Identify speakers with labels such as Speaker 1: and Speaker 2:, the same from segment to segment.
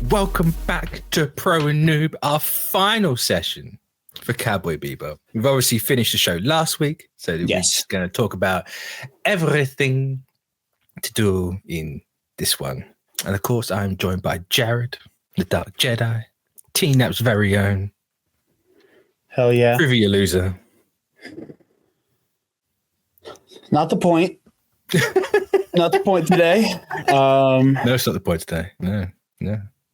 Speaker 1: welcome back to Pro and Noob, our final session for Cowboy Bebop. We've obviously finished the show last week, so we're just going to talk about everything to do in this one. And of course, I'm joined by Jarod, the Dark Jedi, TNAP's very own.
Speaker 2: Hell yeah.
Speaker 1: Trivia loser.
Speaker 2: Not the point. Not the point today.
Speaker 1: No, it's not the point today. No.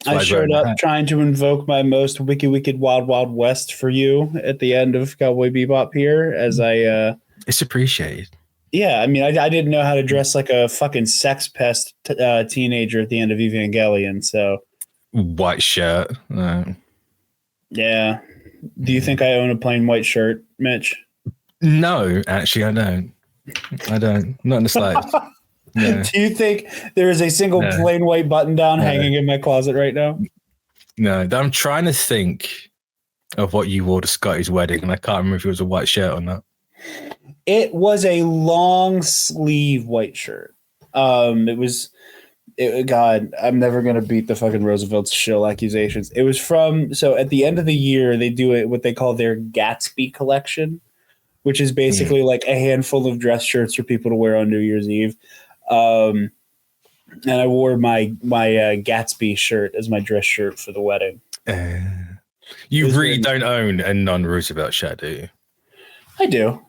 Speaker 2: I showed up trying to invoke my most wicked wild west for you at the end of Cowboy Bebop here as I
Speaker 1: it's appreciated.
Speaker 2: Yeah, I mean I didn't know how to dress like a fucking sex pest teenager at the end of Evangelion, so
Speaker 1: white shirt.
Speaker 2: Yeah. Do you think I own a plain white shirt, Mitch?
Speaker 1: No, actually I don't. Not in the slightest. No.
Speaker 2: Do you think there is a single plain white button down hanging in my closet right now?
Speaker 1: No, I'm trying to think of what you wore to Scotty's wedding, and I can't remember if it was a white shirt or not.
Speaker 2: It was a long sleeve white shirt. God, I'm never going to beat the fucking Roosevelt's shill accusations. It was so at the end of the year, they do what they call their Gatsby collection, which is basically like a handful of dress shirts for people to wear on New Year's Eve. And I wore my Gatsby shirt as my dress shirt for the wedding.
Speaker 1: You really don't own a non-Roosevelt shirt, do you?
Speaker 2: I do.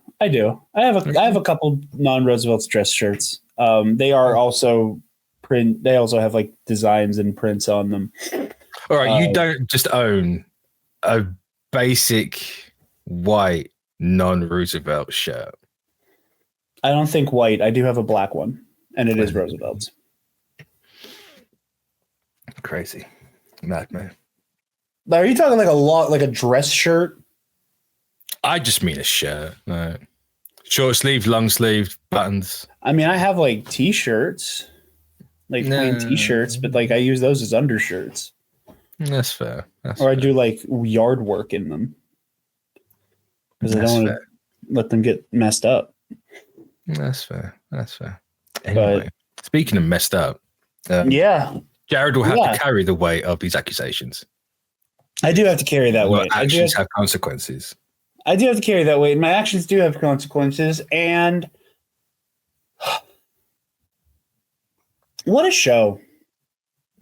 Speaker 2: I have a couple non-Roosevelt's dress shirts. They are also print. They also have like designs and prints on them.
Speaker 1: All right, you don't just own a basic white non-Roosevelt shirt.
Speaker 2: I don't think white. I do have a black one. And it is Roosevelt's.
Speaker 1: Crazy. Madman.
Speaker 2: Are you talking like a dress shirt?
Speaker 1: I just mean a shirt. No. Short sleeve, long sleeve, buttons.
Speaker 2: I mean, I have like t-shirts. Like plain t-shirts, but like I use those as undershirts.
Speaker 1: That's fair.
Speaker 2: I do like yard work in them. Because I don't want to let them get messed up.
Speaker 1: That's fair. Anyway, speaking of messed up, Jarod will have to carry the weight of these accusations.
Speaker 2: I do have to carry that weight.
Speaker 1: Actions have consequences.
Speaker 2: I do have to carry that weight. My actions do have consequences, and what a show!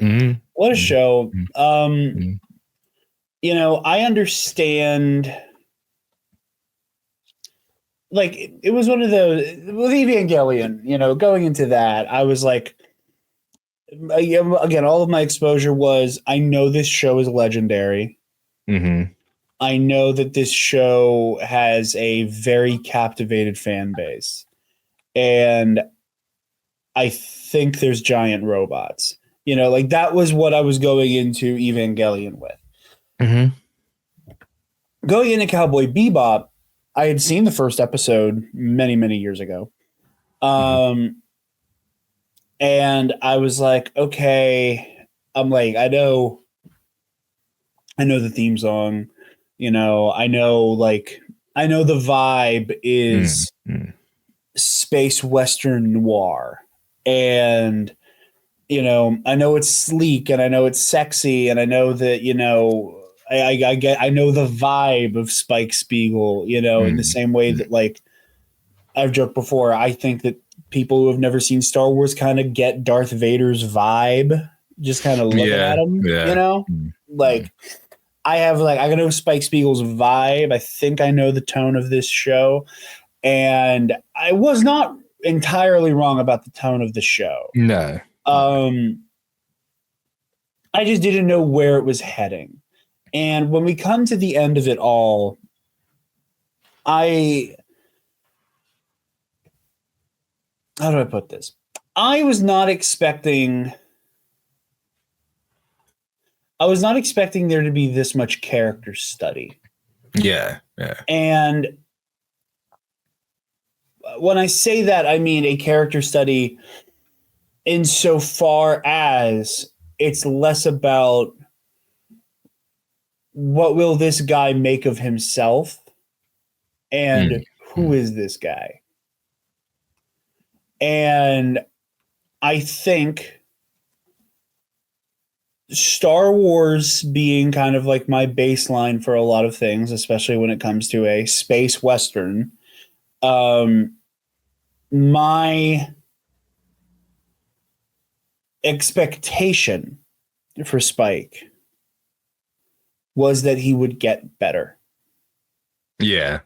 Speaker 1: Mm-hmm.
Speaker 2: What a show! You know, I understand. Like, it was one of those with Evangelion, you know, going into that, I was like, again, all of my exposure was, I know this show is legendary.
Speaker 1: Mm-hmm.
Speaker 2: I know that this show has a very captivated fan base. And I think there's giant robots. You know, like that was what I was going into Evangelion with.
Speaker 1: Mm-hmm.
Speaker 2: Going into Cowboy Bebop, I had seen the first episode many, many years ago. And I was like, okay, I'm like, I know the theme song, you know, I know the vibe is space Western noir. And, you know, I know it's sleek and I know it's sexy and I know that, you know, I know the vibe of Spike Spiegel, you know, in the same way that, like, I've joked before, I think that people who have never seen Star Wars kind of get Darth Vader's vibe, just kind of looking at him, you know? Like, I know Spike Spiegel's vibe. I think I know the tone of this show. And I was not entirely wrong about the tone of the show.
Speaker 1: No.
Speaker 2: I just didn't know where it was heading. And when we come to the end of it all, how do I put this? I was not expecting there to be this much character study.
Speaker 1: Yeah.
Speaker 2: And when I say that, I mean a character study insofar as it's less about what will this guy make of himself and who is this guy? And I think Star Wars being kind of like my baseline for a lot of things, especially when it comes to a space Western. My expectation for Spike was that he would get better.
Speaker 1: Yeah.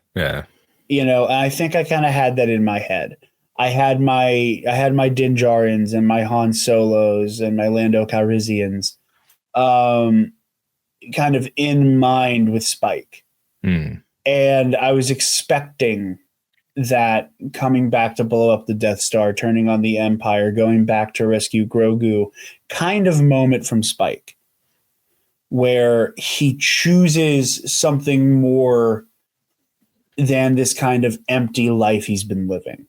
Speaker 2: You know, and I think I kind of had that in my head. I had my Din Djarins and my Han Solos and my Lando Calrissians kind of in mind with Spike. And I was expecting that coming back to blow up the Death Star, turning on the Empire, going back to rescue Grogu kind of moment from Spike, where he chooses something more than this kind of empty life he's been living.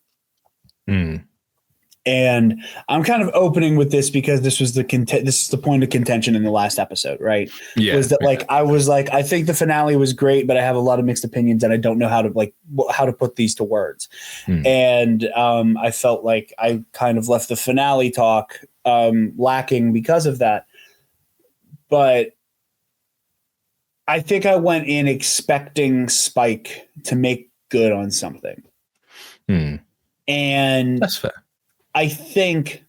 Speaker 2: And I'm kind of opening with this because this is the point of contention in the last episode, right?
Speaker 1: Yeah.
Speaker 2: Was that like, I was like, I think the finale was great, but I have a lot of mixed opinions and I don't know how to put these to words. And I felt like I kind of left the finale talk lacking because of that. But I think I went in expecting Spike to make good on something. And
Speaker 1: that's fair.
Speaker 2: I think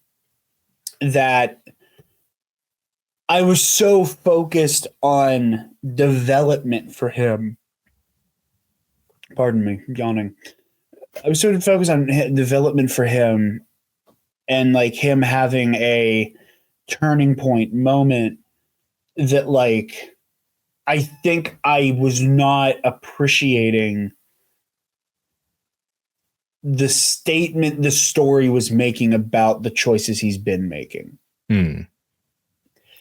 Speaker 2: that I was so focused on development for him. Pardon me, yawning. I was sort of focused on development for him and like him having a turning point moment that like I think I was not appreciating the statement the story was making about the choices he's been making.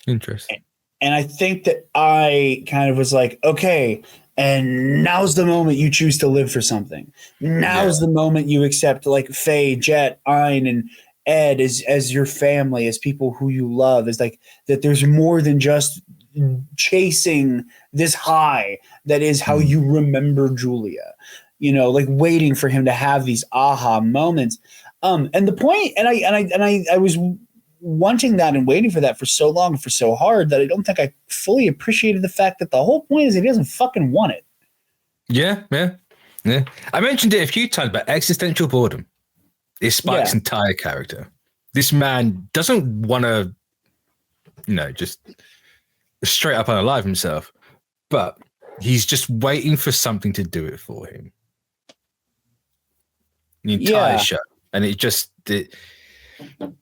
Speaker 1: Interesting.
Speaker 2: And I think that I kind of was like, okay, and now's the moment you choose to live for something. Now's the moment you accept like Faye, Jet, Ein, and Ed as your family, as people who you love, is like that there's more than just chasing this high that is how you remember Julia. You know, like waiting for him to have these aha moments. And the point, and I was wanting that and waiting for that for so long, for so hard, that I don't think I fully appreciated the fact that the whole point is he doesn't fucking want it.
Speaker 1: Yeah. I mentioned it a few times, but existential boredom is Spike's entire character. This man doesn't want to, just straight up unalive himself, but he's just waiting for something to do it for him. The entire show. And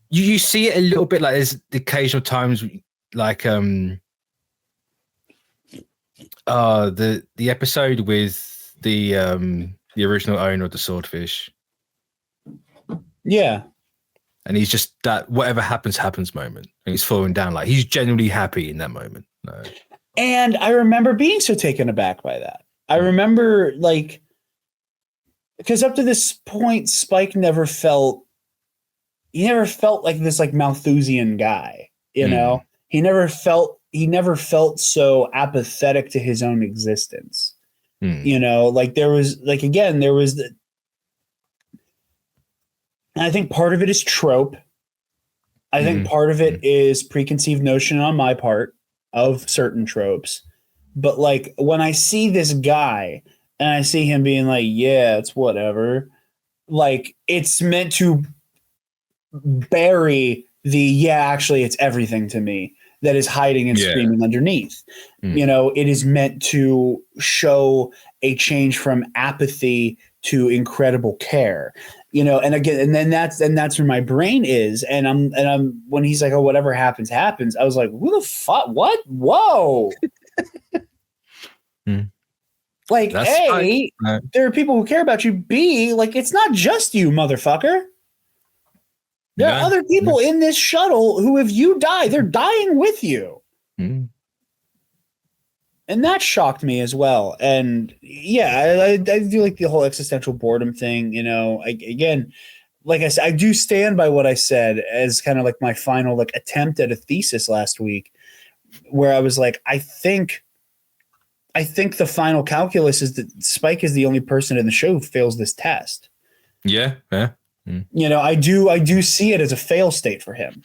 Speaker 1: you see it a little bit, like there's the occasional times like the episode with the original owner of the swordfish.
Speaker 2: Yeah.
Speaker 1: And he's just that whatever happens moment. And he's falling down, like he's genuinely happy in that moment. No.
Speaker 2: And I remember being so taken aback by that. I remember like, because up to this point, Spike never felt like this like Malthusian guy, you know? He never felt so apathetic to his own existence. You know, like there was the, and I think part of it is trope. I think part of it is preconceived notion on my part of certain tropes. But like when I see this guy and I see him being like, yeah, it's whatever, like it's meant to bury actually it's everything to me that is hiding and screaming underneath. You know, it is meant to show a change from apathy to incredible care. You know, and again, and then that's where my brain is. And I'm when he's like, oh, whatever happens, happens. I was like, who the fuck? What? Whoa. Like, that's A, there are people who care about you. B, like, it's not just you, motherfucker. There are other people in this shuttle who, if you die, they're dying with you. And that shocked me as well. And yeah, I do like the whole existential boredom thing. You know, again, like I said, I do stand by what I said as kind of like my final like attempt at a thesis last week, where I was like, I think the final calculus is that Spike is the only person in the show who fails this test.
Speaker 1: Yeah.
Speaker 2: You know, I do see it as a fail state for him.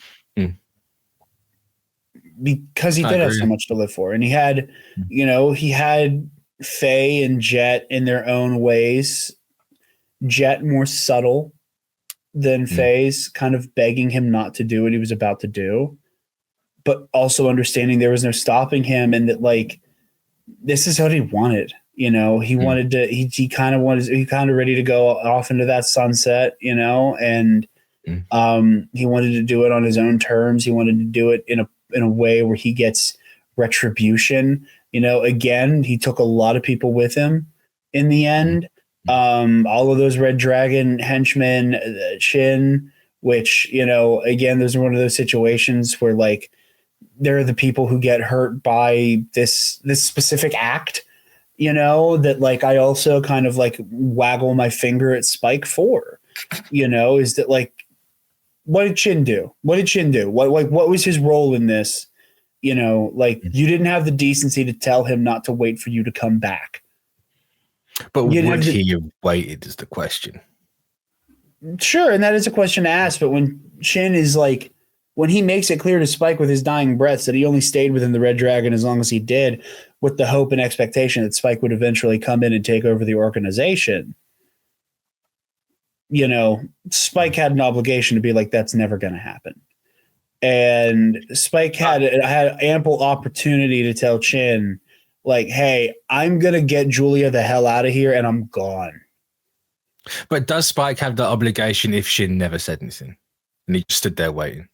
Speaker 2: because he did have so much to live for. And he had, he had Faye and Jet in their own ways. Jet more subtle than Faye's, kind of begging him not to do what he was about to do, but also understanding there was no stopping him, and that like this is what he wanted. He wanted to. He kind of ready to go off into that sunset. And he wanted to do it on his own terms. He wanted to do it in a way where he gets retribution. Again, he took a lot of people with him in the end. All of those Red Dragon henchmen, Shin, which, again, those are one of those situations where like they're the people who get hurt by this specific act, that like I also kind of like waggle my finger at Spike for, is that like, what did Shin do? What was his role in this? You didn't have the decency to tell him not to wait for you to come back.
Speaker 1: But would he have waited is the question.
Speaker 2: Sure, and that is a question to ask. But when Shin is like, when he makes it clear to Spike with his dying breaths that he only stayed within the Red Dragon as long as he did, with the hope and expectation that Spike would eventually come in and take over the organization, Spike had an obligation to be like, that's never going to happen. And Spike had ample opportunity to tell Chin, like, hey, I'm going to get Julia the hell out of here and I'm gone.
Speaker 1: But does Spike have the obligation if Shin never said anything and he just stood there waiting?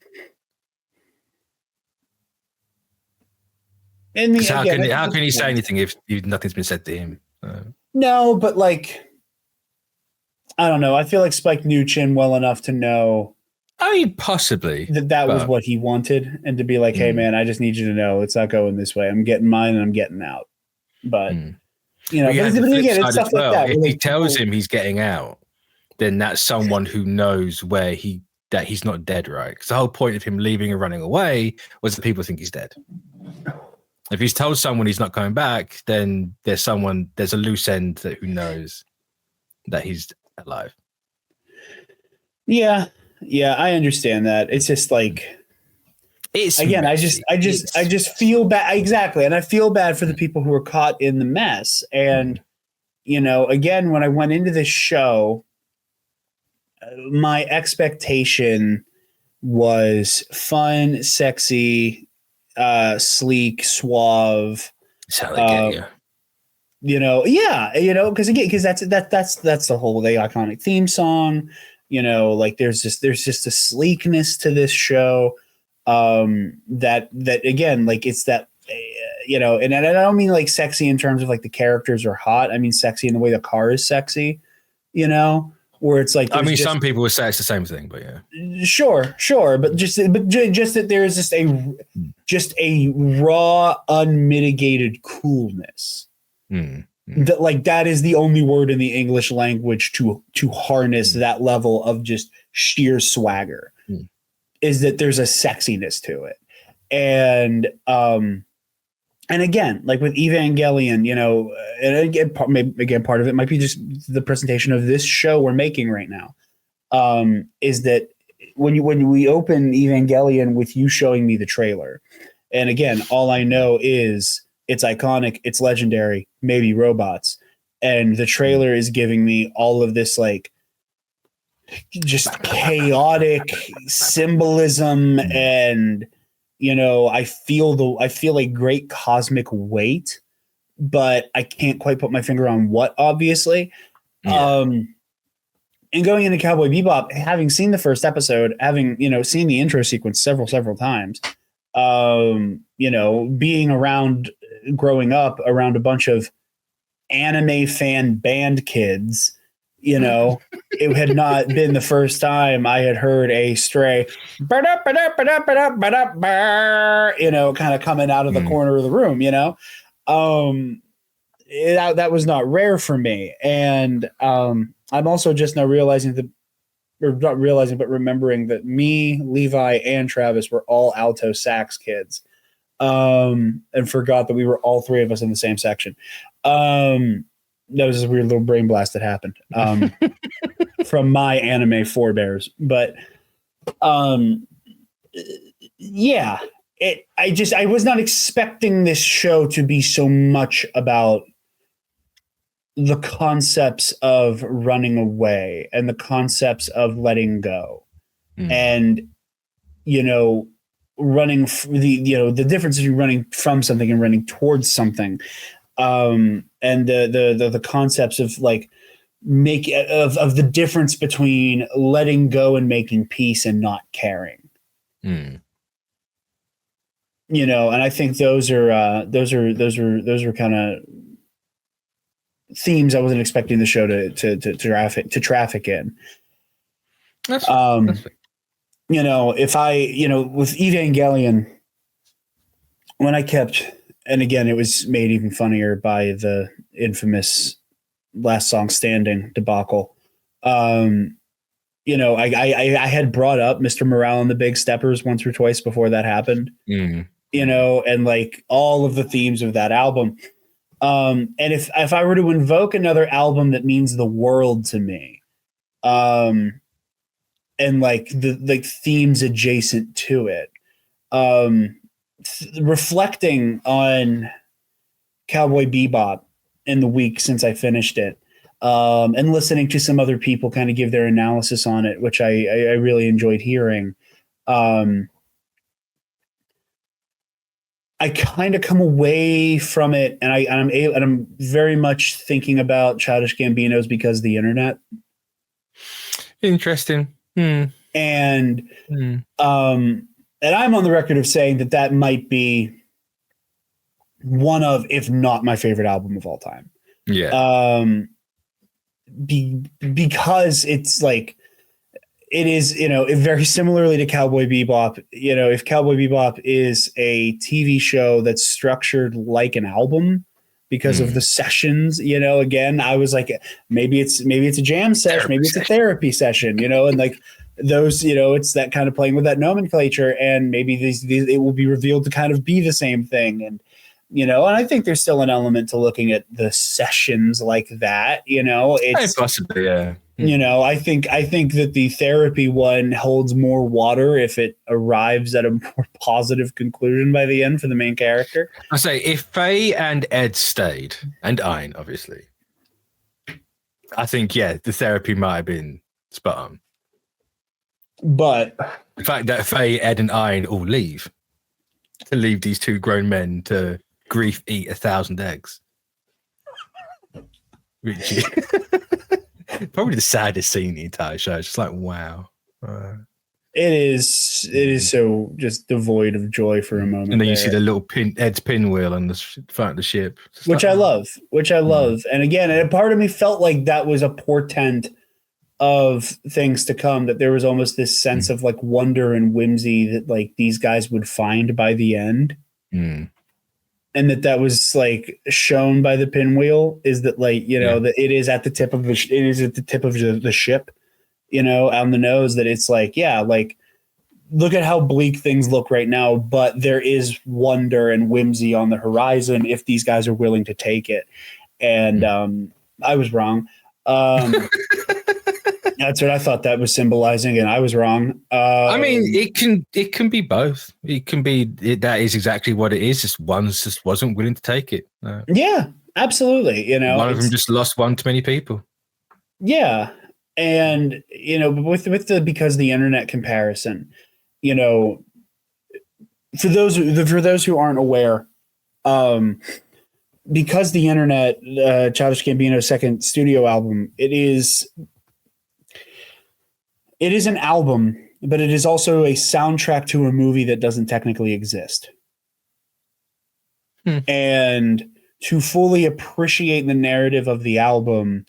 Speaker 1: How can he say anything if nothing's been said to him?
Speaker 2: No, but like, I don't know. I feel like Spike knew Chin well enough to know.
Speaker 1: I mean, possibly
Speaker 2: that was what he wanted, and to be like, "Hey, man, I just need you to know it's not going this way. I'm getting mine, and I'm getting out." But again, it's stuff like that.
Speaker 1: If he tells him he's getting out, then that's someone who knows that he's not dead, right? Because the whole point of him leaving and running away was that people think he's dead. If he's told someone he's not coming back, then there's a loose end who knows that he's alive.
Speaker 2: Yeah, I understand that. It's just like, I just feel bad. Exactly. And I feel bad for the people who are caught in the mess. And, again, when I went into this show, my expectation was fun, sexy, sleek, suave.
Speaker 1: Sound like it,
Speaker 2: yeah. Because that's the whole iconic theme song. Like there's just a sleekness to this show that again, like it's that, and I don't mean like sexy in terms of like the characters are hot. I mean sexy in the way the car is sexy, where it's like,
Speaker 1: some people would say it's the same thing, but yeah,
Speaker 2: sure. But just that there is just a raw, unmitigated coolness. That like that is the only word in the English language to harness that level of just sheer swagger, is that there's a sexiness to it. And again, like with Evangelion, and again, part of it might be just the presentation of this show we're making right now, is that when we open Evangelion with you showing me the trailer, and again, all I know is it's iconic, it's legendary, maybe robots. And the trailer is giving me all of this, like, just chaotic symbolism. And, I feel a great cosmic weight, but I can't quite put my finger on what, obviously. Yeah. And going into Cowboy Bebop, having seen the first episode, having, seen the intro sequence several times, being around, growing up around a bunch of anime fan band kids, it had not been the first time I had heard a stray, kind of coming out of the corner of the room, that was not rare for me. And I'm also just now remembering that me, Levi, and Travis were all alto sax kids. And forgot that we were all three of us in the same section. That was a weird little brain blast that happened from my anime forebears. But yeah, I was not expecting this show to be so much about the concepts of running away and the concepts of letting go, and running the difference between running from something and running towards something, and the concepts of like of the difference between letting go and making peace and not caring. And I think those are kind of themes I wasn't expecting the show to traffic in. That's if with Evangelion, when I kept, and again, it was made even funnier by the infamous Last Song Standing debacle. I had brought up Mr. Morale and the Big Steppers once or twice before that happened, and like all of the themes of that album. And if I were to invoke another album that means the world to me, and like the themes adjacent to it, reflecting on Cowboy Bebop in the week since I finished it, and listening to some other people kind of give their analysis on it, which I really enjoyed hearing. I kind of come away from it, and I'm very much thinking about Childish Gambino's Because the Internet.
Speaker 1: Interesting.
Speaker 2: And I'm on the record of saying that might be one of, if not my favorite album of all time.
Speaker 1: Yeah.
Speaker 2: Because it's like, it is, very similarly to Cowboy Bebop. If Cowboy Bebop is a TV show that's structured like an album because of the sessions, again, I was like, maybe it's a jam session, maybe it's a therapy session, and like those, it's that kind of playing with that nomenclature, and maybe these it will be revealed to kind of be the same thing. And and I think there's still an element to looking at the sessions like that. It's
Speaker 1: possibly, yeah.
Speaker 2: I think that the therapy one holds more water if it arrives at a more positive conclusion by the end for the main character.
Speaker 1: I say, if Faye and Ed stayed, and Ein, obviously, I think, yeah, the therapy might have been spot on.
Speaker 2: But
Speaker 1: the fact that Faye, Ed, and Ein all leave these two grown men to grief eat 1,000 eggs. Which probably the saddest scene in the entire show. It's just like, wow.
Speaker 2: It is so just devoid of joy for a moment.
Speaker 1: And then you see the little Ed's pinwheel on the front of the ship.
Speaker 2: Which I love. And again, a part of me felt like that was a portent of things to come, that there was almost this sense of like wonder and whimsy that like these guys would find by the end. And that was like shown by the pinwheel, is that like, that it is at the tip of the ship, on the nose, that it's like, yeah, like, look at how bleak things look right now, but there is wonder and whimsy on the horizon if these guys are willing to take it. And I was wrong. That's what I thought that was symbolizing, and I was wrong.
Speaker 1: I mean, it can be both. It can be that is exactly what it is. Just one just wasn't willing to take it.
Speaker 2: Yeah, absolutely.
Speaker 1: One of them just lost one too many people.
Speaker 2: Yeah, and with the Because the Internet comparison, for those who aren't aware, Because the Internet, Childish Gambino's second studio album, it is an album, but it is also a soundtrack to a movie that doesn't technically exist. And to fully appreciate the narrative of the album,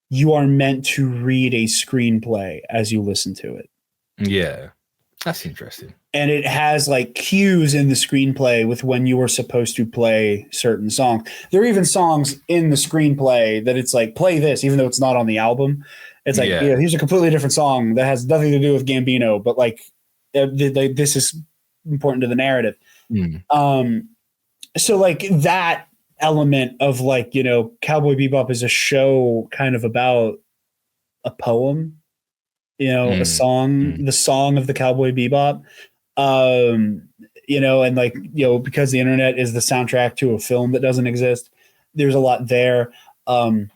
Speaker 2: you are meant to read a screenplay as you listen to it.
Speaker 1: Yeah, that's interesting.
Speaker 2: And it has like cues in the screenplay with when you are supposed to play certain songs. There are even songs in the screenplay that it's like, play this, even though it's not on the album. It's like, here's a completely different song that has nothing to do with Gambino, but like this is important to the narrative. So like that element of like, Cowboy Bebop is a show kind of about a poem, a song, the song of the Cowboy Bebop. and like, because the internet is the soundtrack to a film that doesn't exist. There's a lot there. But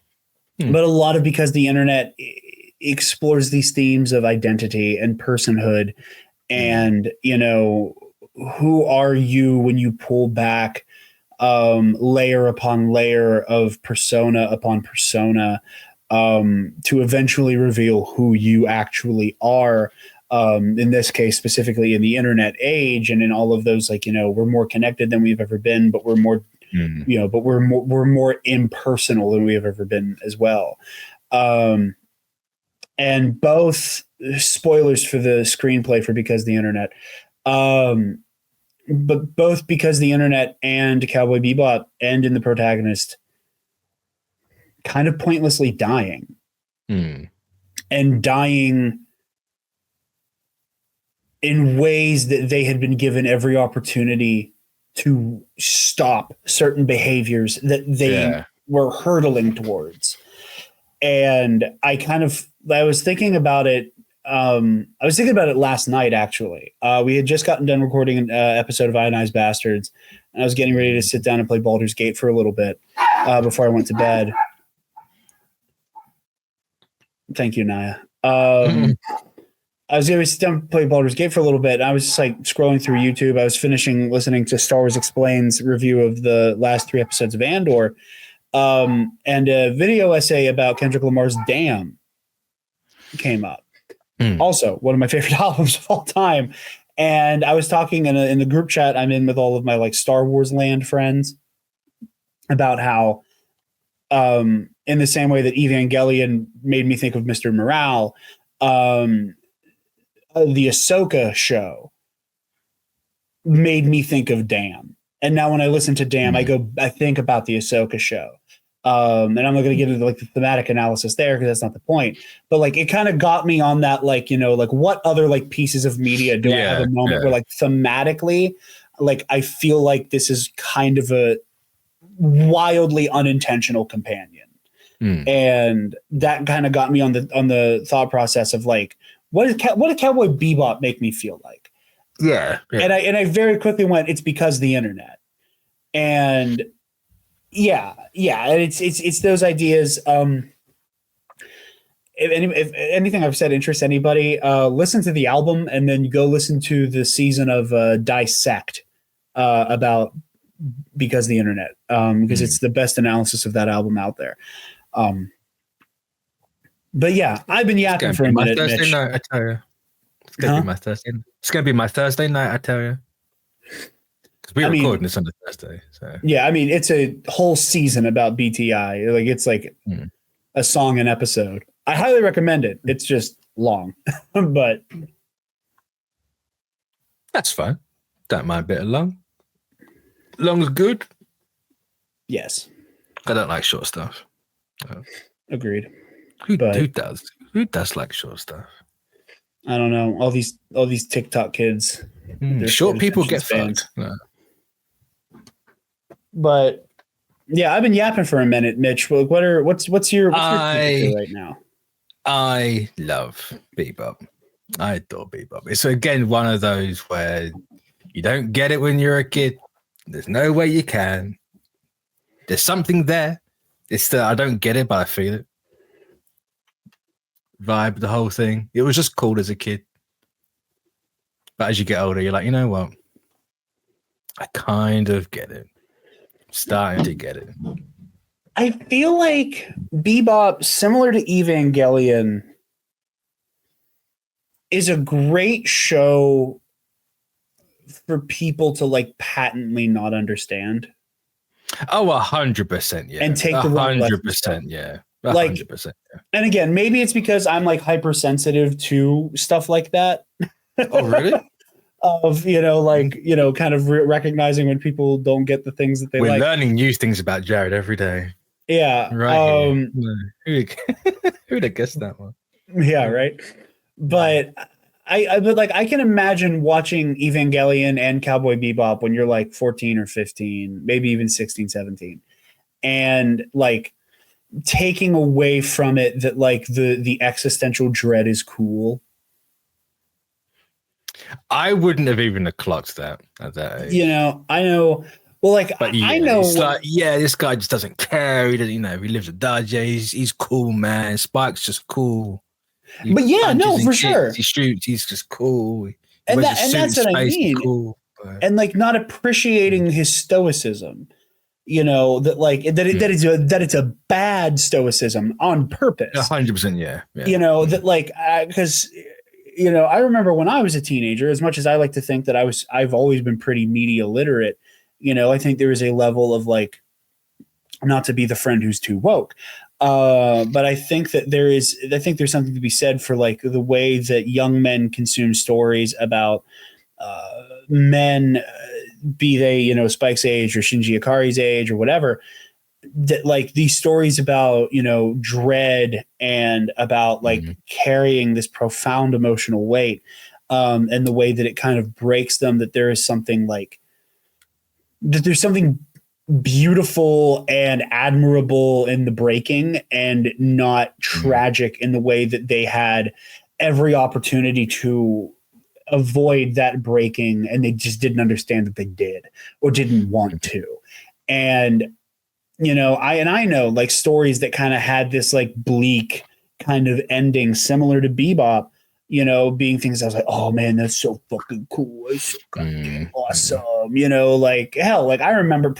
Speaker 2: a lot of because the internet explores these themes of identity and personhood and, who are you when you pull back layer upon layer of persona upon persona to eventually reveal who you actually are. In this case, specifically in the internet age and in all of those, like, we're more connected than we've ever been, but we're more, but we're more impersonal than we have ever been as well. And both spoilers for the screenplay for Because the Internet, but both Because the Internet and Cowboy Bebop end in the protagonist kind of pointlessly dying and dying in ways that they had been given every opportunity to stop certain behaviors that they were hurtling towards. And I was thinking about it. I was thinking about it last night, actually. We had just gotten done recording an episode of Ionized Bastards, and I was getting ready to sit down and play Baldur's Gate for a little bit before I went to bed. Thank you, Naya. I was going to sit down and play Baldur's Gate for a little bit. And I was just like scrolling through YouTube. I was finishing listening to Star Wars Explains review of the last 3 episodes of Andor, and a video essay about Kendrick Lamar's Damn came up. Also, one of my favorite albums of all time. And I was talking in the group chat I'm in with all of my like Star Wars land friends about how, in the same way that Evangelion made me think of Mr. Morale, the Ahsoka show made me think of Damn. And now when I listen to Damn, I think about the Ahsoka show. And I'm not going to get into like the thematic analysis there because that's not the point. But like it kind of got me on that, like, like what other like pieces of media do I have a moment where like thematically, like I feel like this is kind of a wildly unintentional companion. And that kind of got me on the thought process of like, what did Cowboy Bebop make me feel like?
Speaker 1: Yeah.
Speaker 2: And I very quickly went, it's because the internet. And and it's those ideas. If anything I've said interests anybody, listen to the album and then go listen to the season of Dissect about Because the Internet, because it's the best analysis of that album out there. But yeah, I've been yapping for a minute, Mitch.
Speaker 1: Thursday night, I tell you. It's gonna be my Thursday. It's gonna be my Thursday night, I tell you. Because we're recording this on the Thursday. So
Speaker 2: yeah, I mean, it's a whole season about BTI. Like it's like a song an episode. I highly recommend it. It's just long, but
Speaker 1: that's fine. Don't mind a bit of long. Long's good.
Speaker 2: Yes,
Speaker 1: I don't like short stuff.
Speaker 2: Agreed.
Speaker 1: Who does? Who does like short stuff?
Speaker 2: I don't know. All these TikTok kids.
Speaker 1: Short people get fucked. No.
Speaker 2: But yeah, I've been yapping for a minute, Mitch. What's your right now?
Speaker 1: I love Bebop. I adore Bebop. It's again one of those where you don't get it when you're a kid. There's no way you can. There's something there. It's that I don't get it, but I feel it. Vibe, the whole thing. It was just cool as a kid. But as you get older, you're like, you know what? I kind of get it. Starting to get it.
Speaker 2: I feel like Bebop, similar to Evangelion, is a great show for people to like patently not understand.
Speaker 1: Oh, 100%, yeah.
Speaker 2: And take the
Speaker 1: 100%, yeah. 100%. Yeah.
Speaker 2: And again, maybe it's because I'm like hypersensitive to stuff like that.
Speaker 1: Oh, really?
Speaker 2: Of, kind of recognizing when people don't get the things that they like.
Speaker 1: We're learning new things about Jarod every day.
Speaker 2: Yeah.
Speaker 1: Right. Who'd have guessed that one?
Speaker 2: Yeah, right. But I can imagine watching Evangelion and Cowboy Bebop when you're like 14 or 15, maybe even 16, 17. And like taking away from it that like the existential dread is cool.
Speaker 1: I wouldn't have even clocked that at that age.
Speaker 2: You know, I know. Well, like,
Speaker 1: but yeah,
Speaker 2: I know.
Speaker 1: It's like, yeah, this guy just doesn't care. He doesn't, he lives at Dodger. He's cool, man. Spike's just cool.
Speaker 2: But yeah, no, for sure.
Speaker 1: He shoots. He's just cool.
Speaker 2: And that's what I mean.
Speaker 1: Cool,
Speaker 2: and like not appreciating his stoicism. You know, that it's a bad stoicism on purpose.
Speaker 1: 100%, yeah.
Speaker 2: You know, that like because you know, I remember when I was a teenager, as much as I like to think that I've always been pretty media literate, you know, I think there is a level of like, not to be the friend who's too woke. But I think that there's something to be said for like the way that young men consume stories about men, be they, you know, Spike's age or Shinji Ikari's age or whatever, that like these stories about, you know, dread and about like carrying this profound emotional weight, and the way that it kind of breaks them, that there is something like, that there's something beautiful and admirable in the breaking and not tragic in the way that they had every opportunity to avoid that breaking, and they just didn't understand that they did or didn't want to. And you know, I know like stories that kind of had this like bleak kind of ending similar to Bebop, you know, being things I was like, oh man, that's so fucking cool, it's so goddamn awesome, you know, like hell, like I remember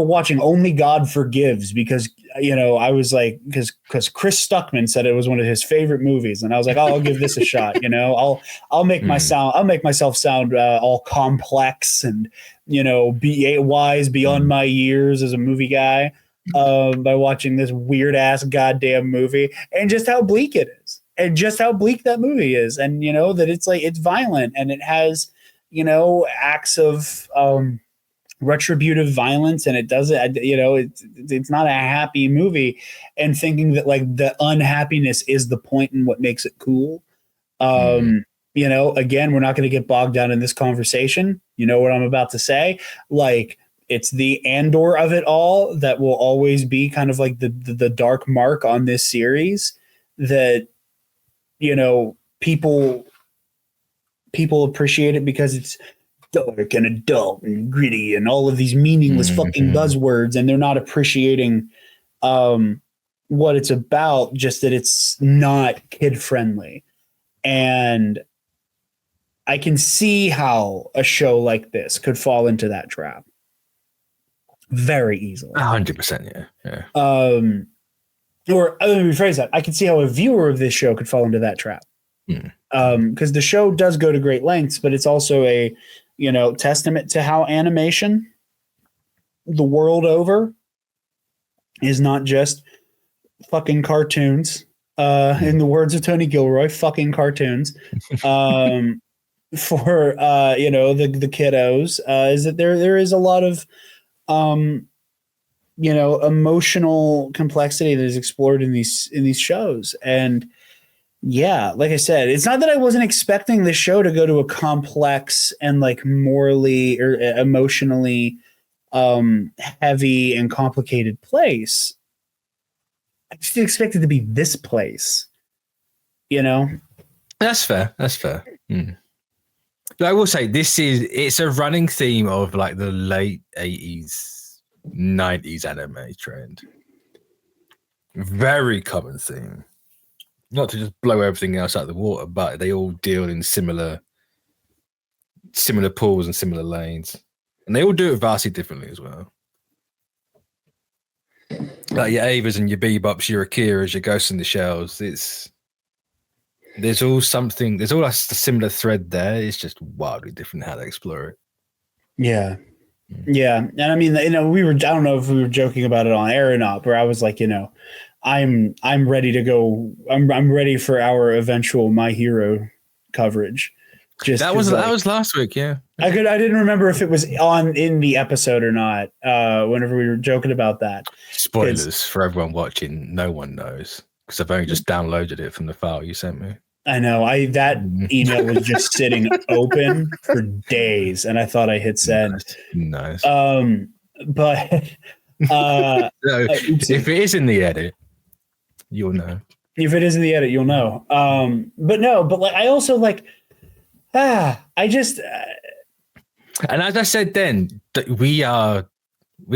Speaker 2: watching Only God Forgives because, you know, I was like, because Chris Stuckman said it was one of his favorite movies, and I was like, oh, I'll give this a shot. You know, I'll make myself sound all complex and, you know, be wise beyond my years as a movie guy, by watching this weird ass goddamn movie, and just how bleak it is, and just how bleak that movie is, and you know that it's like it's violent and it has, you know, acts of retributive violence, and it doesn't, you know, it's not a happy movie, and thinking that like the unhappiness is the point and what makes it cool. You know, again, we're not going to get bogged down in this conversation. You know what I'm about to say? Like, it's the Andor of it all that will always be kind of like the dark mark on this series, that, you know, people appreciate it because it's dark and adult and gritty and all of these meaningless fucking buzzwords, and they're not appreciating what it's about, just that it's not kid friendly. And I can see how a show like this could fall into that trap very easily.
Speaker 1: 100%, yeah.
Speaker 2: Or let me rephrase that. I can see how a viewer of this show could fall into that trap. Because the show does go to great lengths, but it's also a, you know, testament to how animation the world over is not just fucking cartoons. In the words of Tony Gilroy, fucking cartoons. For you know, the kiddos, is that there is a lot of you know, emotional complexity that is explored in these shows. And yeah, like I said, it's not that I wasn't expecting the show to go to a complex and like morally or emotionally heavy and complicated place. I just didn't expect it to be this place, you know?
Speaker 1: That's fair. But I will say it's a running theme of like the late 80s, 90s anime trend. Very common theme. Not to just blow everything else out of the water, but they all deal in similar pools and similar lanes. And they all do it vastly differently as well. Like your Avas and your Bebops, your Akiras, your Ghosts in the Shells. There's all a similar thread there. It's just wildly different how they explore it. Yeah.
Speaker 2: Yeah. And I mean, you know, I don't know if we were joking about it on air or not, but I was like, you know, I'm ready to go. I'm ready for our eventual My Hero coverage. Just
Speaker 1: that was last week, yeah.
Speaker 2: I didn't remember if it was in the episode or not. Whenever we were joking about that.
Speaker 1: Spoilers for everyone watching. No one knows because I've only just downloaded it from the file you sent me.
Speaker 2: I know. That email was just sitting open for days, and I thought I hit send.
Speaker 1: Nice.
Speaker 2: But
Speaker 1: if it is in the edit, you'll know.
Speaker 2: If it is in the edit, you'll know. But like I also like. I just
Speaker 1: and as I said then, we're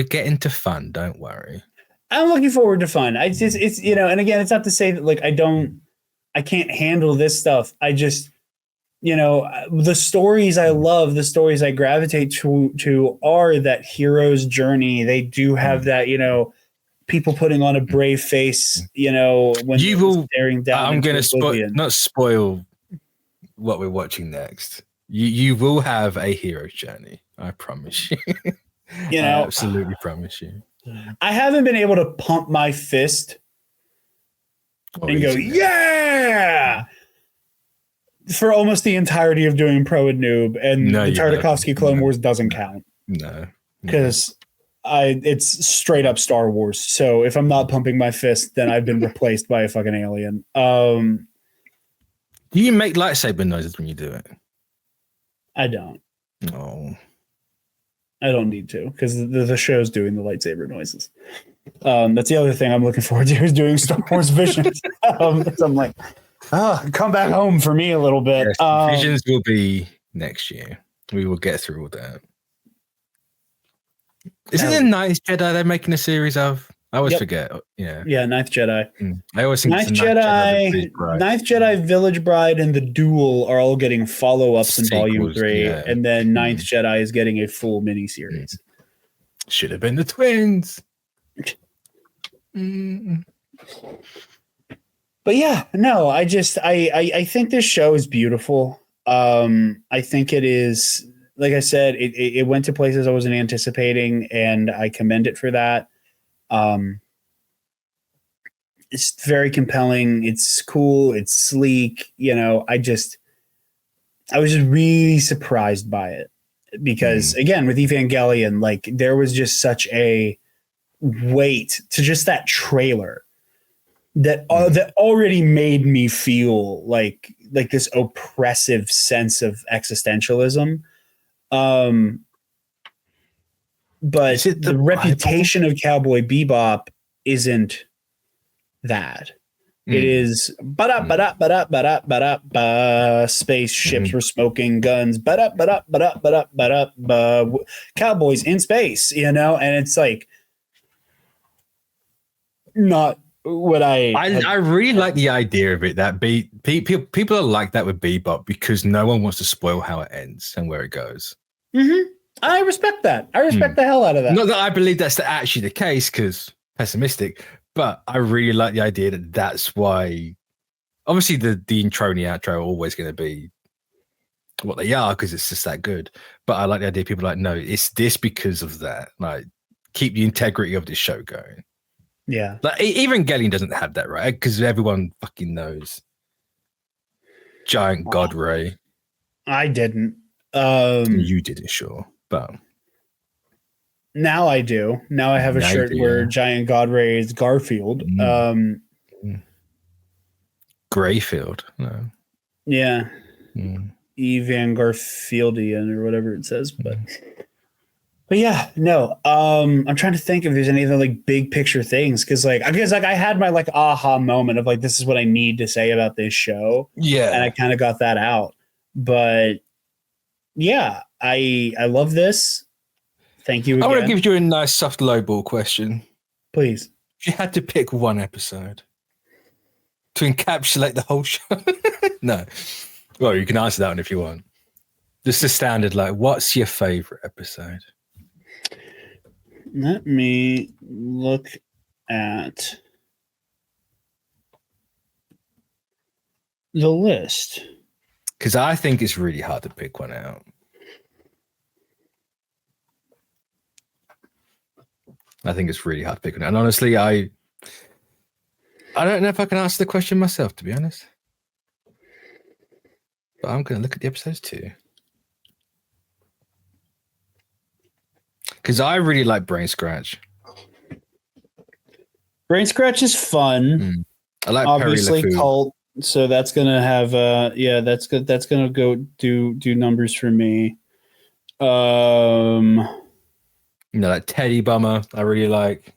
Speaker 1: getting to fun. Don't worry.
Speaker 2: I'm looking forward to fun. It's and again, it's not to say that like I can't handle this stuff. I just the stories I love, the stories I gravitate to are that hero's journey. They do have that, people putting on a brave face, when
Speaker 1: You will
Speaker 2: staring down.
Speaker 1: I'm going to not spoil what we're watching next. You will have a hero's journey. I promise you. I absolutely promise you.
Speaker 2: I haven't been able to pump my fist and go, yeah, for almost the entirety of doing Pro and Noob, and the Tartakovsky Clone Wars doesn't count.
Speaker 1: No.
Speaker 2: Because it's straight up Star Wars. So if I'm not pumping my fist, then I've been replaced by a fucking alien.
Speaker 1: Do you make lightsaber noises when you do it?
Speaker 2: I don't.
Speaker 1: No.
Speaker 2: I don't need to, because the show's doing the lightsaber noises. That's the other thing I'm looking forward to, is doing Star Wars Visions. So I'm like, come back home for me a little bit.
Speaker 1: Yes, Visions will be next year. We will get through all that. Isn't it Ninth Jedi they're making a series of? I always forget. Yeah,
Speaker 2: Ninth Jedi.
Speaker 1: I always think
Speaker 2: Ninth Jedi, Village Bride, and The Duel are all getting follow-ups in Volume 3, and then Ninth Jedi is getting a full miniseries.
Speaker 1: Should have been the twins.
Speaker 2: But yeah, no, I think this show is beautiful. I think it is. Like I said, it went to places I wasn't anticipating, and I commend it for that. It's very compelling. It's cool. It's sleek. I was just really surprised by it, because again, with Evangelion, like there was just such a weight to just that trailer that already made me feel like this oppressive sense of existentialism. But the reputation of Cowboy Bebop isn't that. It is spaceships were smoking guns, cowboys in space, and it's like not what I
Speaker 1: really like the idea of it, that people are like that with Bebop, because no one wants to spoil how it ends and where it goes.
Speaker 2: I respect that. I respect the hell out of that.
Speaker 1: Not that I believe that's actually the case, because pessimistic, but I really like the idea that that's why. Obviously, the intro and the outro are always going to be what they are, because it's just that good. But I like the idea people are like, no, it's this because of that. Like, keep the integrity of this show going.
Speaker 2: Yeah.
Speaker 1: Like, even Evangelion doesn't have that, right? Because everyone fucking knows Giant God Ray.
Speaker 2: I didn't.
Speaker 1: You didn't, sure. But
Speaker 2: now I do. Now I have a shirt where Giant God Ray is Garfield.
Speaker 1: Grayfield. No.
Speaker 2: Yeah. Evan Garfieldian or whatever it says. But yeah, no. I'm trying to think if there's any other like big picture things, because I had my like aha moment of like, this is what I need to say about this show.
Speaker 1: Yeah.
Speaker 2: And I kind of got that out. But yeah, I love this. Thank you again.
Speaker 1: I want to give you a nice soft lowball question.
Speaker 2: Please.
Speaker 1: If you had to pick one episode to encapsulate the whole show. No. Well, you can answer that one if you want. Just the standard, like, what's your favorite episode?
Speaker 2: Let me look at the list.
Speaker 1: Because I think it's really hard to pick one out. I think it's really hard to pick one out. And honestly, I don't know if I can answer the question myself, to be honest. But I'm going to look at the episodes too. Because I really like Brain Scratch.
Speaker 2: Brain Scratch is fun.
Speaker 1: I like
Speaker 2: obviously
Speaker 1: Perry
Speaker 2: Cult, so that's gonna have that's good. That's gonna go do numbers for me.
Speaker 1: Like Teddy Bummer, I really like.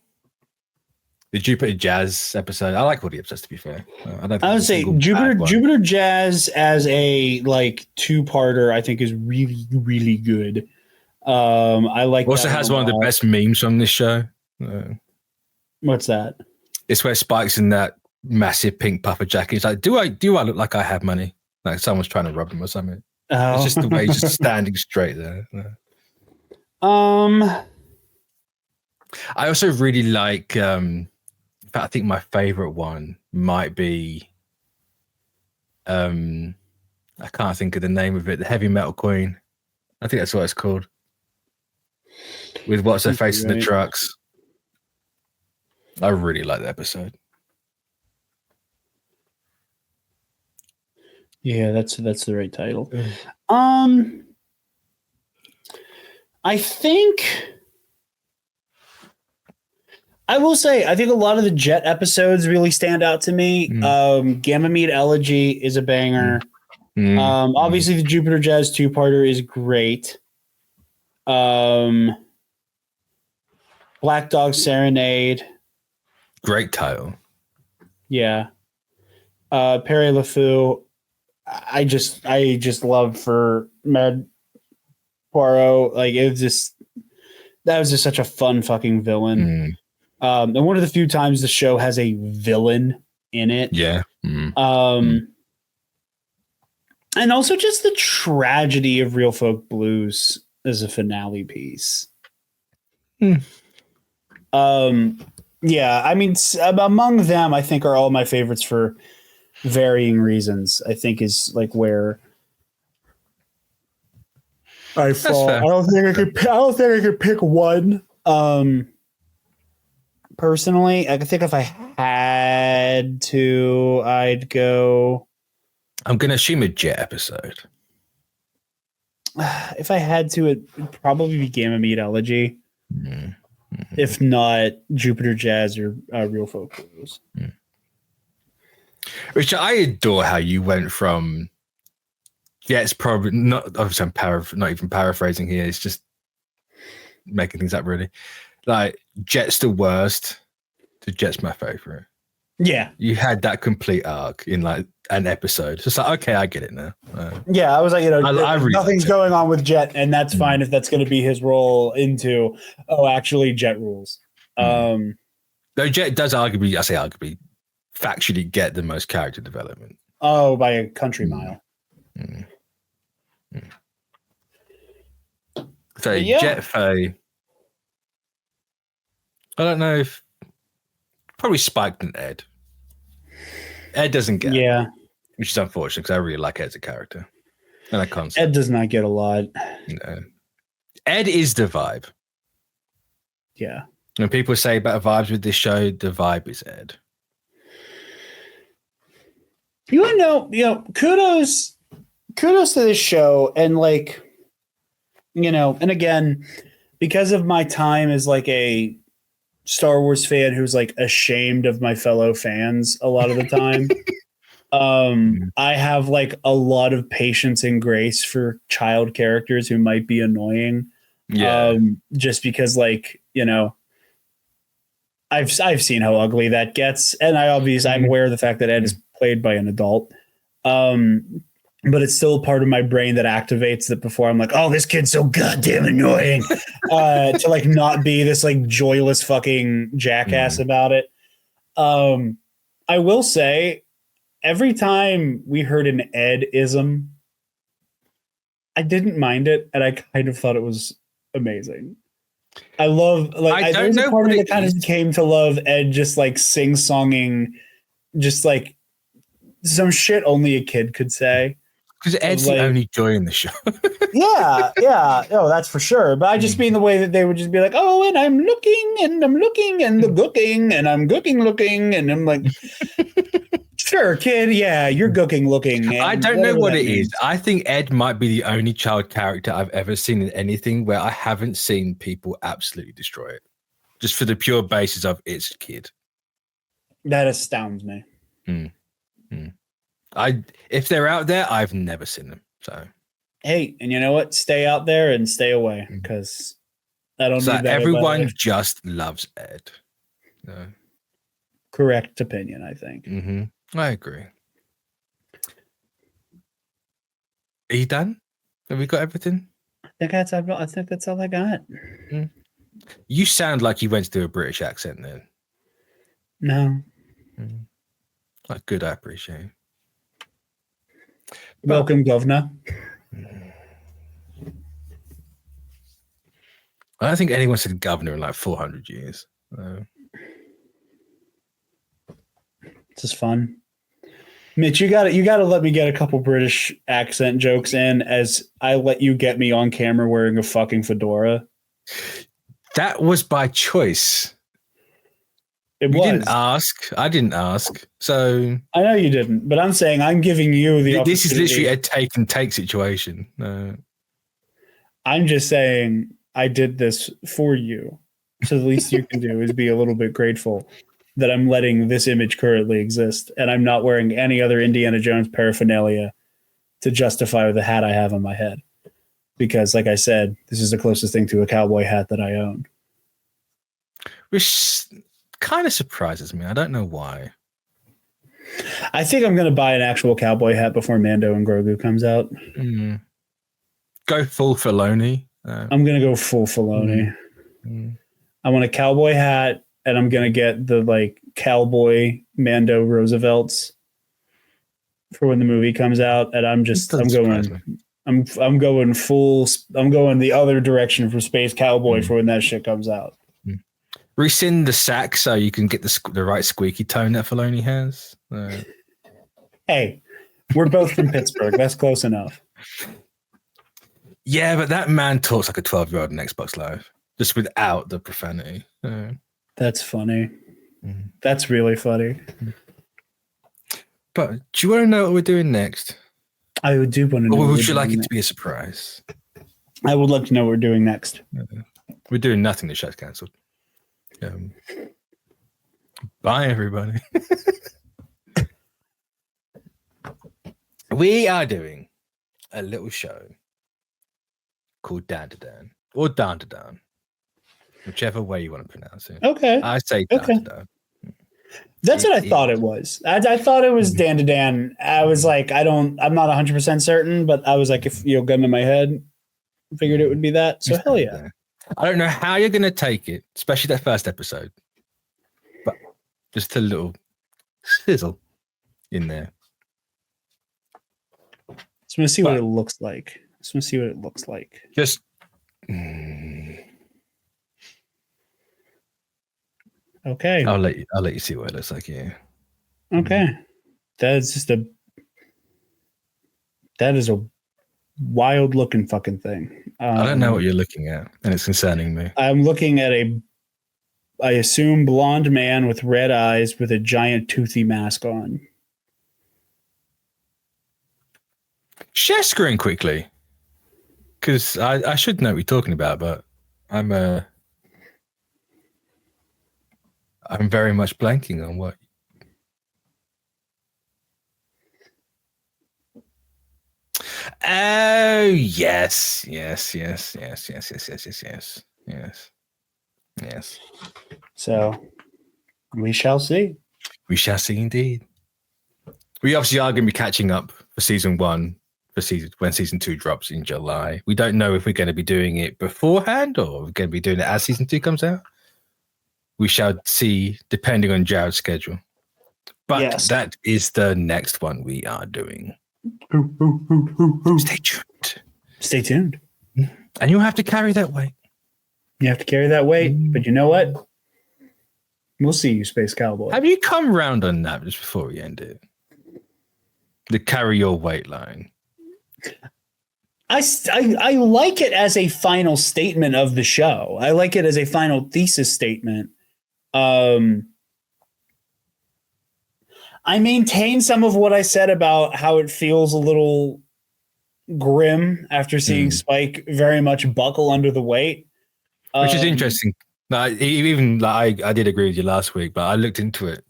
Speaker 1: The Jupiter Jazz episode. I like all the episodes, to be fair.
Speaker 2: I would say Jupiter Jazz as a like two-parter, I think is really, really good. I like.
Speaker 1: Also has one of the best memes from this show.
Speaker 2: What's that?
Speaker 1: It's where Spike's in that massive pink puffer jacket. He's like, do I look like I have money? Like someone's trying to rob him or something. Oh. It's just the way he's just standing straight there. I also really like. In fact, I think my favorite one might be. I can't think of the name of it. The Heavy Metal Queen. I think that's what it's called. With what's her face in the trucks. I really like the episode.
Speaker 2: Yeah, that's the right title. I think I will say I think a lot of the Jet episodes really stand out to me. Gamma Meat Elegy is a banger. Obviously the Jupiter Jazz two-parter is great. Black Dog Serenade.
Speaker 1: Great title.
Speaker 2: Yeah. Perry LeFou. I just love for Mad Poirot. Like that was just such a fun fucking villain. And one of the few times the show has a villain in it.
Speaker 1: Yeah.
Speaker 2: And also just the tragedy of Real Folk Blues as a finale piece. Yeah, I mean, among them, I think are all my favorites for varying reasons. I think is like where I fall. I don't think I could pick one. Personally, I think if I had to, I'd go.
Speaker 1: I'm gonna assume a Jet episode.
Speaker 2: If I had to, it'd probably be Gamma Meat Elegy. If not Jupiter Jazz or Real Folk Blues.
Speaker 1: Which I adore how you went from. Yeah, it's probably not. Obviously, I'm not even paraphrasing here. It's just making things up. Really, like Jet's the worst. To Jet's my favorite.
Speaker 2: Yeah,
Speaker 1: you had that complete arc in like an episode. So it's like, okay, I get it now.
Speaker 2: Yeah, I was like,
Speaker 1: I really
Speaker 2: nothing's going on with Jet, and that's fine if that's going to be his role into. Oh, actually, Jet rules.
Speaker 1: Though Jet does arguably, factually get the most character development.
Speaker 2: Oh, by a country mile.
Speaker 1: So yeah. Jet Faye. I don't know if probably Spike and Ed. Ed doesn't get it, which is unfortunate because I really like Ed as a character and a concept.
Speaker 2: Ed does not get a lot.
Speaker 1: No. Ed is the vibe.
Speaker 2: Yeah.
Speaker 1: When people say about vibes with this show, the vibe is Ed.
Speaker 2: You want to know, kudos to this show. And like, and again, because of my time as like a Star Wars fan who's like ashamed of my fellow fans a lot of the time, I have like a lot of patience and grace for child characters who might be annoying. Yeah. Just because like, I've seen how ugly that gets. And I'm aware of the fact that Ed is played by an adult. But it's still part of my brain that activates that before I'm like, oh, this kid's so goddamn annoying, to like not be this like joyless fucking jackass about it. I will say every time we heard an Ed-ism, I didn't mind it. And I kind of thought it was amazing. I love, like, there's a part of me that kind of came to love Ed just like sing-songing, just like some shit only a kid could say.
Speaker 1: Because Ed's the only joy in the show.
Speaker 2: yeah. Oh, that's for sure. But I just mean the way that they would just be like, oh, and I'm looking and I'm looking and the gooking and I'm gooking looking. And I'm like, sure, kid. Yeah, you're gooking looking.
Speaker 1: I don't know what it is. I think Ed might be the only child character I've ever seen in anything where I haven't seen people absolutely destroy it. Just for the pure basis of it's a kid.
Speaker 2: That astounds me.
Speaker 1: If they're out there, I've never seen them. So,
Speaker 2: hey, and you know what? Stay out there and stay away because I don't.
Speaker 1: So
Speaker 2: need that
Speaker 1: everyone just loves Ed.
Speaker 2: correct opinion, I think.
Speaker 1: Mm-hmm. I agree. Are you done? Have we got everything?
Speaker 2: I think that's all I got.
Speaker 1: You sound like you went to do a British accent then.
Speaker 2: No.
Speaker 1: Good, I appreciate it.
Speaker 2: Welcome, Governor.
Speaker 1: I don't think anyone said governor in like 400 years.
Speaker 2: This is fun. Mitch, you got to let me get a couple British accent jokes in as I let you get me on camera wearing a fucking fedora.
Speaker 1: That was by choice. You didn't ask. I didn't ask. So
Speaker 2: I know you didn't, but I'm saying I'm giving you the opportunity.
Speaker 1: This is literally a take and take situation.
Speaker 2: I'm just saying I did this for you. So the least you can do is be a little bit grateful that I'm letting this image currently exist and I'm not wearing any other Indiana Jones paraphernalia to justify the hat I have on my head. Because like I said, this is the closest thing to a cowboy hat that I own.
Speaker 1: Which kind of surprises me. I don't know why.
Speaker 2: I think I'm going to buy an actual cowboy hat before Mando and Grogu comes out.
Speaker 1: Go full Filoni.
Speaker 2: I'm going to go full Filoni. I want a cowboy hat, and I'm going to get the like cowboy Mando Roosevelts for when the movie comes out. And I'm going the other direction for Space Cowboy for when that shit comes out.
Speaker 1: Rescind the sack so you can get the right squeaky tone that Filoni has.
Speaker 2: Hey, we're both from Pittsburgh. That's close enough.
Speaker 1: Yeah, but that man talks like a 12-year-old on Xbox Live, just without the profanity.
Speaker 2: That's funny. That's really funny.
Speaker 1: But do you want to know what we're doing next?
Speaker 2: I do want to know.
Speaker 1: Or would you like it to be a surprise?
Speaker 2: I would love to know what we're doing next.
Speaker 1: We're doing nothing. The show's cancelled. Bye, everybody. We are doing a little show called Dan to Dan or Dan to Dan, whichever way you want to pronounce it.
Speaker 2: Okay.
Speaker 1: I say Dan to Dan.
Speaker 2: That's what I thought it was. I thought it was Dan to Dan. I was like, I'm not 100% certain, but I was like, if you'll gun to my head, figured it would be that. So hell yeah.
Speaker 1: I don't know how you're going to take it, especially that first episode, but just a little sizzle in there.
Speaker 2: Just want to see what it looks like.
Speaker 1: Just
Speaker 2: okay.
Speaker 1: I'll let you see what it looks like. Yeah.
Speaker 2: Okay. That is a wild looking fucking thing.
Speaker 1: I don't know what you're looking at, and it's concerning me.
Speaker 2: I'm looking at I assume, blonde man with red eyes with a giant toothy mask on.
Speaker 1: Share screen quickly, because I should know what you're talking about, but I'm very much blanking on what. Oh yes.
Speaker 2: So we shall see.
Speaker 1: We shall see indeed. We obviously are going to be catching up for season 1 when season 2 drops in July. We don't know if we're going to be doing it beforehand or we're going to be doing it as season 2 comes out. We shall see, depending on Jarod's schedule. But That is the next one we are doing. Stay tuned.
Speaker 2: Stay tuned.
Speaker 1: And you'll have to carry that weight.
Speaker 2: You have to carry that weight. But you know what? We'll see you, Space Cowboy.
Speaker 1: Have you come round on that just before we end it? The carry your weight line.
Speaker 2: I like it as a final statement of the show. I like it as a final thesis statement. I maintain some of what I said about how it feels a little grim after seeing Spike very much buckle under the weight.
Speaker 1: Which is interesting. I did agree with you last week, but I looked into it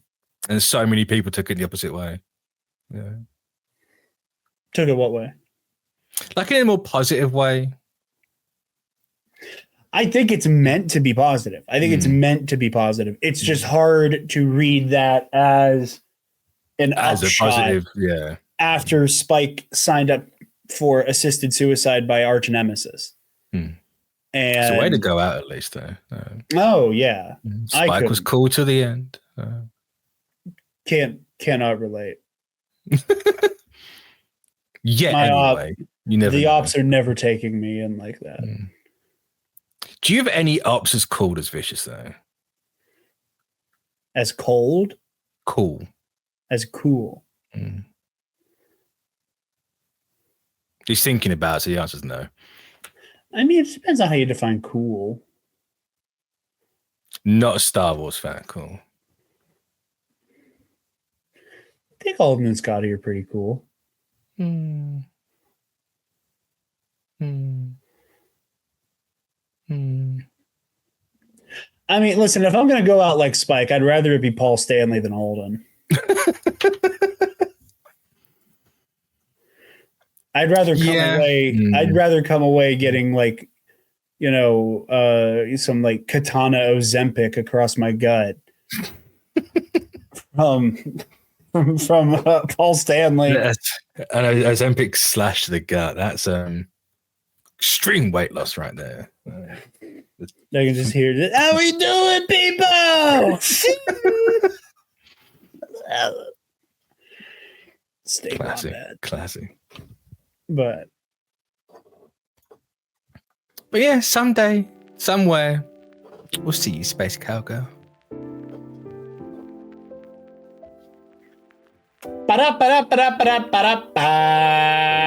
Speaker 1: and so many people took it the opposite way. Yeah.
Speaker 2: Took it what way?
Speaker 1: Like in a more positive way.
Speaker 2: I think it's meant to be positive. It's just hard to read that as an upshot
Speaker 1: a positive, yeah.
Speaker 2: After Spike signed up for assisted suicide by arch nemesis. And
Speaker 1: it's a way to go out, at least, though.
Speaker 2: Oh yeah,
Speaker 1: Spike was cool to the end.
Speaker 2: Cannot relate.
Speaker 1: Anyway, you never.
Speaker 2: The
Speaker 1: know.
Speaker 2: ops are never taking me in like that.
Speaker 1: Do you have any ops as cold as Vicious though?
Speaker 2: As cold?
Speaker 1: Cool.
Speaker 2: As cool.
Speaker 1: He's thinking about it, so the answer's no.
Speaker 2: I mean, it depends on how you define cool.
Speaker 1: Not a Star Wars fan, cool.
Speaker 2: I think Alden and Scotty are pretty cool. I mean, listen, if I'm going to go out like Spike, I'd rather it be Paul Stanley than Alden. I'd rather come away. I'd rather come away getting like, some like katana Ozempic across my gut from Paul Stanley.
Speaker 1: Yes. And Ozempic slash the gut. That's extreme weight loss right there.
Speaker 2: I can just hear this. How we doing, people? Stay
Speaker 1: classic.
Speaker 2: But
Speaker 1: yeah, someday, somewhere, we'll see you, Space Cowgirl.
Speaker 2: Ba-da-ba-da-ba-da-ba-da-ba-da-ba.